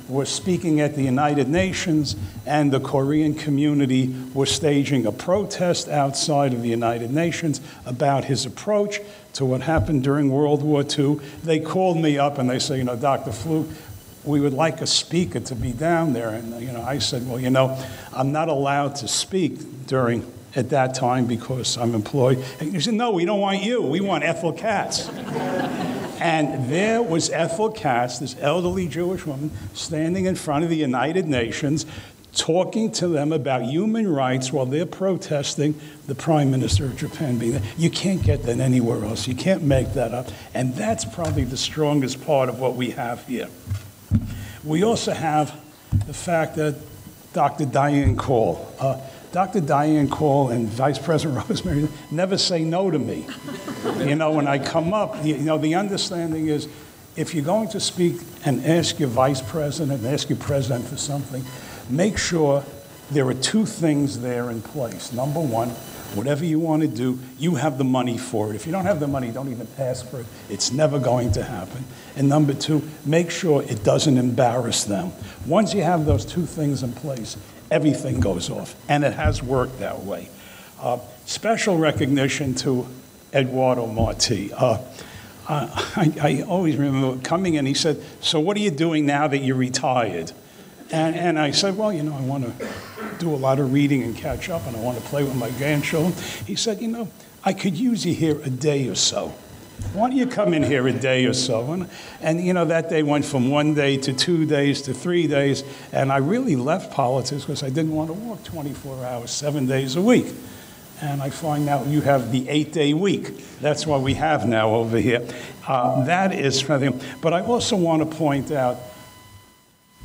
was speaking at the United Nations and the Korean community was staging a protest outside of the United Nations about his approach to what happened during World War II, they called me up and they said, you know, Dr. Flug, we would like a speaker to be down there. And, you know, I said, well, you know, I'm not allowed to speak at that time because I'm employed. And he said, no, we don't want you. We want Ethel Katz. And there was Ethel Katz, this elderly Jewish woman, standing in front of the United Nations, talking to them about human rights while they're protesting the Prime Minister of Japan being there. You can't get that anywhere else. You can't make that up. And that's probably the strongest part of what we have here. We also have the fact that Dr. Diane Call, Dr. Diane Call and Vice President Rosemary never say no to me. You know, when I come up, you know, the understanding is if you're going to speak and ask your vice president, ask your president for something, make sure there are two things there in place. Number one, whatever you want to do, you have the money for it. If you don't have the money, don't even ask for it. It's never going to happen. And number two, make sure it doesn't embarrass them. Once you have those two things in place, everything goes off. And it has worked that way. Special recognition to Eduardo Marti. I always remember coming in, he said, so what are you doing now that you're retired? And I said, well, you know, I want to do a lot of reading and catch up, and I want to play with my grandchildren. He said, you know, I could use you here a day or so. Why don't you come in here a day or so? And you know, that day went from 1 day to 2 days to 3 days, and I really left politics because I didn't want to work 24 hours, 7 days a week. And I find out you have the 8-day week. That's what we have now over here. That is something. But I also want to point out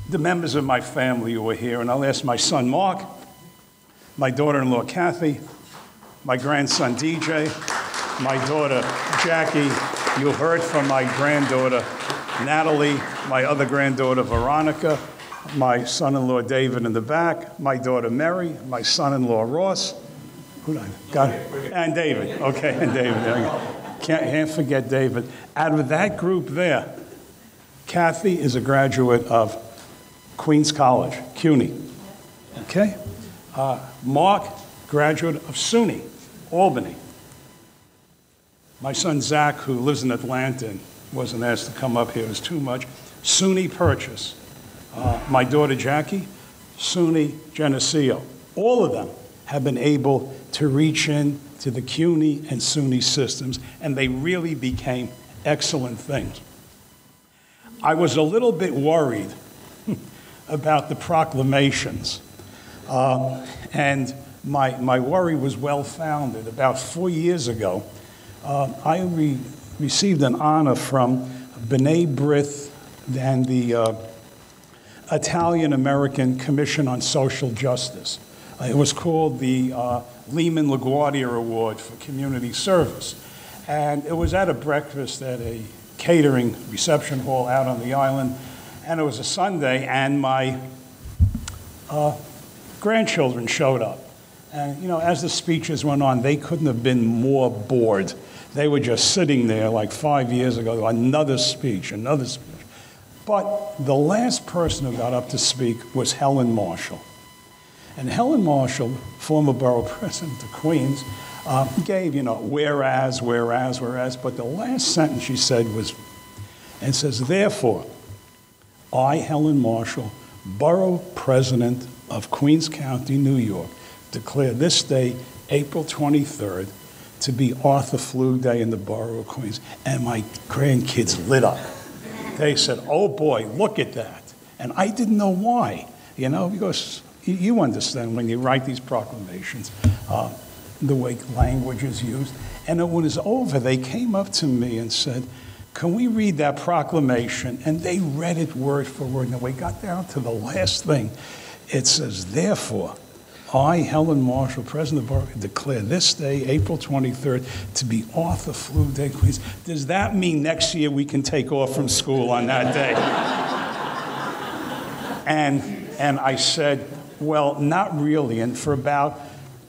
the members of my family who are here, and I'll ask my son Mark, my daughter-in-law Kathy, my grandson DJ, my daughter Jackie. You heard from my granddaughter Natalie, my other granddaughter Veronica, my son-in-law David in the back, my daughter Mary, my son-in-law Ross, who I got, and David. Okay, and David. There you go. Can't forget David. Out of that group there, Kathy is a graduate of Queens College, CUNY. Okay? Mark, graduate of SUNY, Albany. My son Zach, who lives in Atlanta and wasn't asked to come up here, it was too much, SUNY Purchase. My daughter Jackie, SUNY Geneseo. All of them have been able to reach in to the CUNY and SUNY systems, and they really became excellent things. I was a little bit worried about the proclamations. And my worry was well-founded. About 4 years ago, I received an honor from B'nai B'rith and the Italian-American Commission on Social Justice. It was called the Lehman LaGuardia Award for Community Service. And it was at a breakfast at a catering reception hall out on the island. And it was a Sunday, and my grandchildren showed up. And, you know, as the speeches went on, they couldn't have been more bored. They were just sitting there like 5 years ago, another speech, another speech. But the last person who got up to speak was Helen Marshall. And Helen Marshall, former borough president of Queens, gave, you know, whereas, but the last sentence she said was, and says, therefore, I, Helen Marshall, Borough President of Queens County, New York, declare this day, April 23rd, to be Arthur Fluge Day in the Borough of Queens. And my grandkids lit up. They said, oh boy, look at that. And I didn't know why, you know, because you understand when you write these proclamations, the way language is used. And when it was over, they came up to me and said, can we read that proclamation? And they read it word for word. And we got down to the last thing. It says, therefore, I, Helen Marshall, President of the Borough, declare this day, April 23rd, to be Arthur Fluge Day, Queens. Does that mean next year we can take off from school on that day? And I said, well, not really. And for about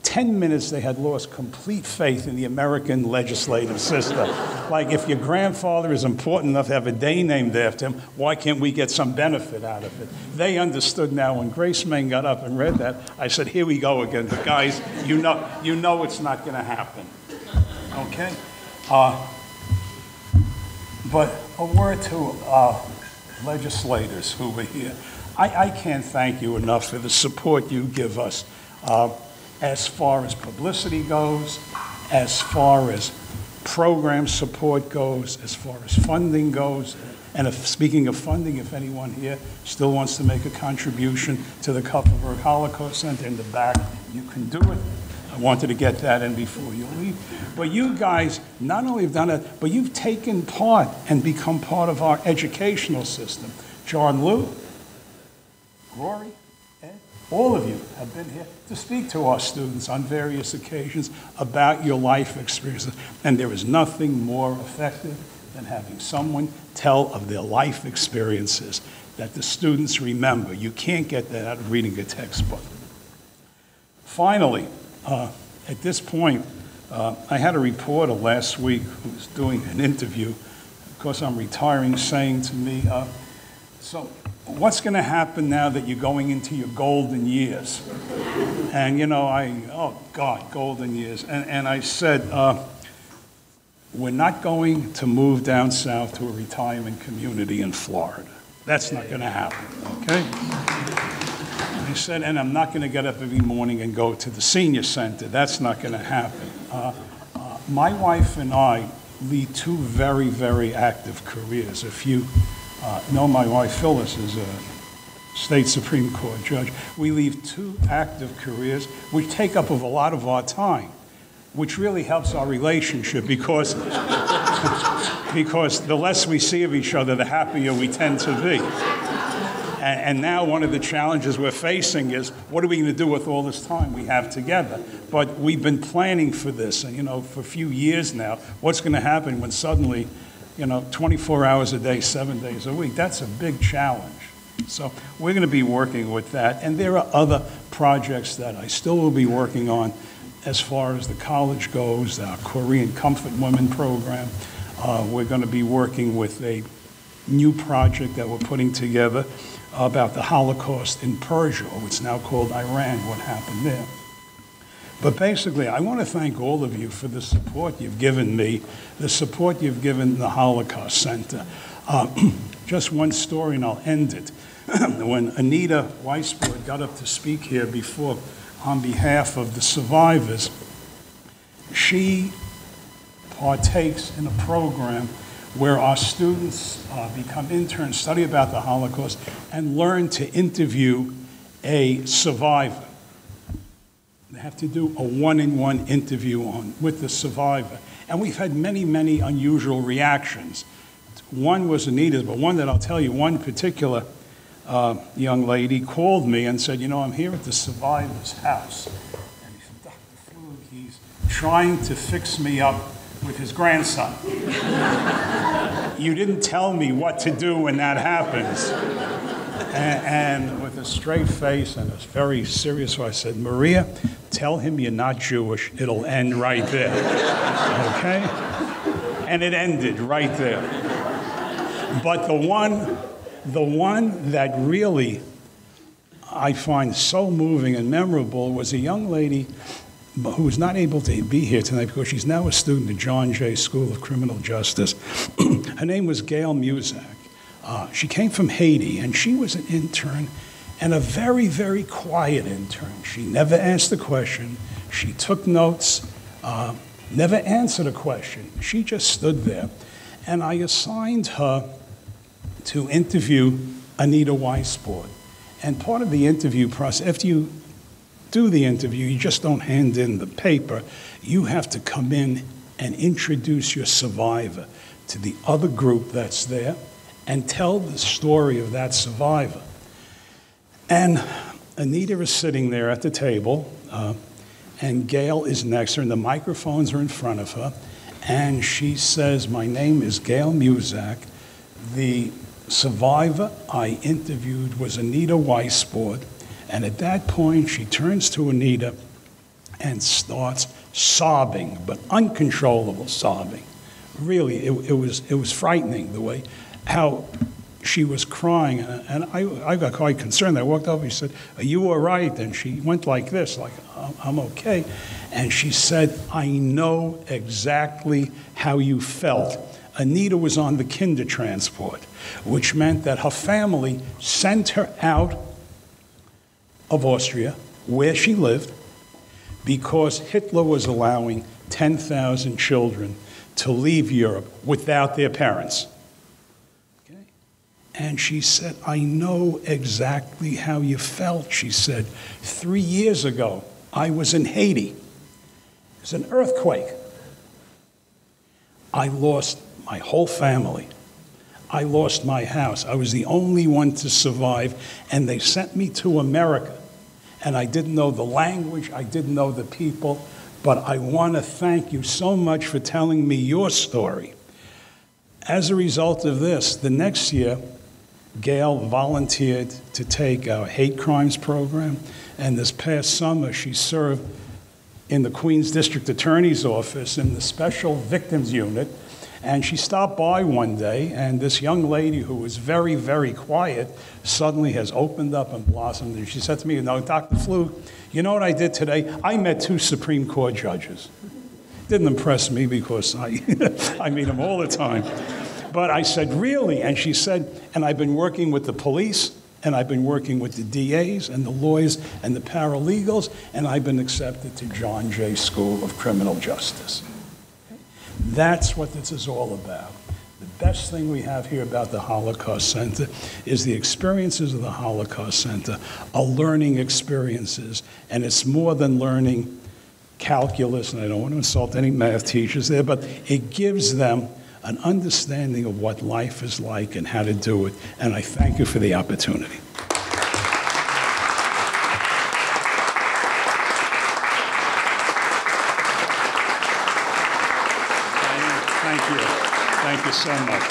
10 minutes, they had lost complete faith in the American legislative system. Like, if your grandfather is important enough to have a day named after him, why can't we get some benefit out of it? They understood now. When Grace Main got up and read that, I said, here we go again. But guys, you know it's not going to happen. Okay? But a word to legislators who were here. I can't thank you enough for the support you give us. As far as publicity goes, as far as program support goes, as far as funding goes. And speaking of funding, if anyone here still wants to make a contribution to the Kupferberg Holocaust Center in the back, you can do it. I wanted to get that in before you leave. But you guys not only have done it, but you've taken part and become part of our educational system. John Liu, Rory, Ed, all of you have been here to speak to our students on various occasions about your life experiences. And there is nothing more effective than having someone tell of their life experiences that the students remember. You can't get that out of reading a textbook. Finally, at this point, I had a reporter last week who was doing an interview, because I'm retiring, saying to me, so what's going to happen now that you're going into your golden years? And, you know, oh, God, golden years. And I said, we're not going to move down south to a retirement community in Florida. That's not going to happen, okay? I said, and I'm not going to get up every morning and go to the senior center. That's not going to happen. My wife and I lead two very, very active careers. If you know my wife Phyllis is a state Supreme Court judge, we lead two active careers which take up a lot of our time, which really helps our relationship because, because the less we see of each other, the happier we tend to be. And now one of the challenges we're facing is, what are we going to do with all this time we have together? But we've been planning for this, and, you know, for a few years now, what's going to happen when suddenly, you know, 24 hours a day, 7 days a week? That's a big challenge. So we're going to be working with that. And there are other projects that I still will be working on as far as the college goes, our Korean Comfort Women program. We're going to be working with a new project that we're putting together about the Holocaust in Persia, or it's now called Iran, what happened there. But basically, I want to thank all of you for the support you've given me, the support you've given the Holocaust Center. Just one story, and I'll end it. When Anita Weisbrod got up to speak here before on behalf of the survivors, she partakes in a program where our students become interns, study about the Holocaust, and learn to interview a survivor. They have to do a one-on-one interview with the survivor. And we've had many, many unusual reactions. One was Anita's, but one that I'll tell you, one particular young lady called me and said, you know, I'm here at the survivor's house. And he said, Dr. Flug, he's trying to fix me up with his grandson. You didn't tell me what to do when that happens. And with a straight face and a very serious voice, I said, Maria, tell him you're not Jewish. It'll end right there. Okay? And it ended right there. But the one that really I find so moving and memorable was a young lady who was not able to be here tonight because she's now a student at John Jay School of Criminal Justice. Her name was Gail Muzak. She came from Haiti, and she was an intern, and a very, very quiet intern. She never asked a question. She took notes, never answered a question. She just stood there. And I assigned her to interview Anita Weisbrod. And part of the interview process, after you do the interview, you just don't hand in the paper. You have to come in and introduce your survivor to the other group that's there and tell the story of that survivor. And Anita is sitting there at the table, and Gail is next to her, and the microphones are in front of her, and she says, my name is Gail Muzak. The survivor I interviewed was Anita Weisbrod. And at that point, she turns to Anita and starts sobbing, but uncontrollable sobbing. Really, it was frightening the way, how she was crying. And I got quite concerned. I walked over, he said, are you all right? And she went like this, like, I'm okay. And she said, I know exactly how you felt. Anita was on the kinder transport, which meant that her family sent her out of Austria, where she lived, because Hitler was allowing 10,000 children to leave Europe without their parents. Okay? And she said, I know exactly how you felt. She said, 3 years ago, I was in Haiti. It was an earthquake. I lost my whole family. I lost my house. I was the only one to survive, and they sent me to America. And I didn't know the language, I didn't know the people, but I want to thank you so much for telling me your story. As a result of this, the next year, Gail volunteered to take our hate crimes program, and this past summer she served in the Queens District Attorney's Office in the Special Victims Unit, and she stopped by one day, and this young lady who was very, very quiet suddenly has opened up and blossomed, and she said to me, Dr. Flug, you know what I did today? I met 2 Supreme Court judges. Didn't impress me because I meet them all the time. But I said, really? And she said, and I've been working with the police, and I've been working with the DAs and the lawyers and the paralegals, and I've been accepted to John Jay School of Criminal Justice. That's what this is all about. The best thing we have here about the Holocaust Center is the experiences of the Holocaust Center are learning experiences, and it's more than learning calculus, and I don't want to insult any math teachers there, but it gives them an understanding of what life is like and how to do it, and I thank you for the opportunity. Thank you. Thank you so much.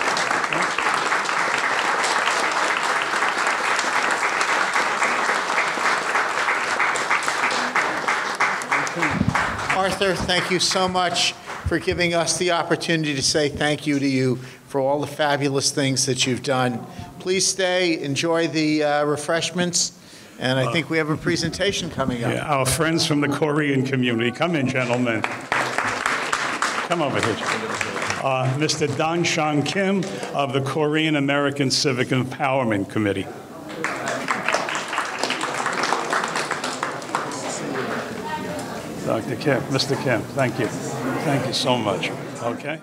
Arthur, thank you so much for giving us the opportunity to say thank you to you for all the fabulous things that you've done. Please stay, enjoy the refreshments, and I think we have a presentation coming up. Yeah, our friends from the Korean community. Come in, gentlemen. Come over here. Mr. Dan Shang Kim of the Korean American Civic Empowerment Committee. Dr. Kim, Mr. Kim, thank you. Thank you so much. Okay.